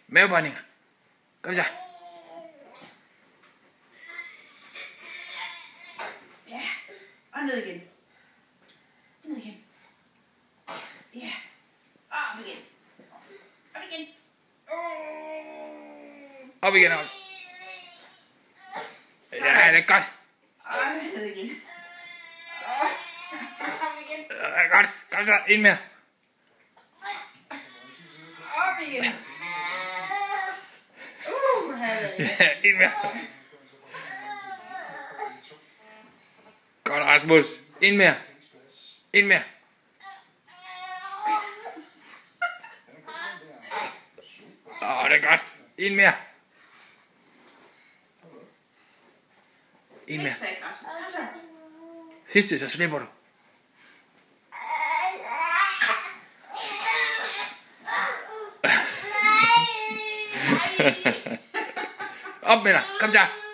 Mavebøjninger. Kom så. Ja, og ned igen. Ned igen. Ja, op igen. Op igen. Op igen, op. Ja, det er godt. Og ned igen. Op igen. Det er godt. Kom så, ind mere. Op igen. Ja, ind mere. Godt, Rasmus. Ind mere. Ind mere. Det er godt. Ind mere. Ind mere. Sidste, så slipper du. Op med dig. Kom så.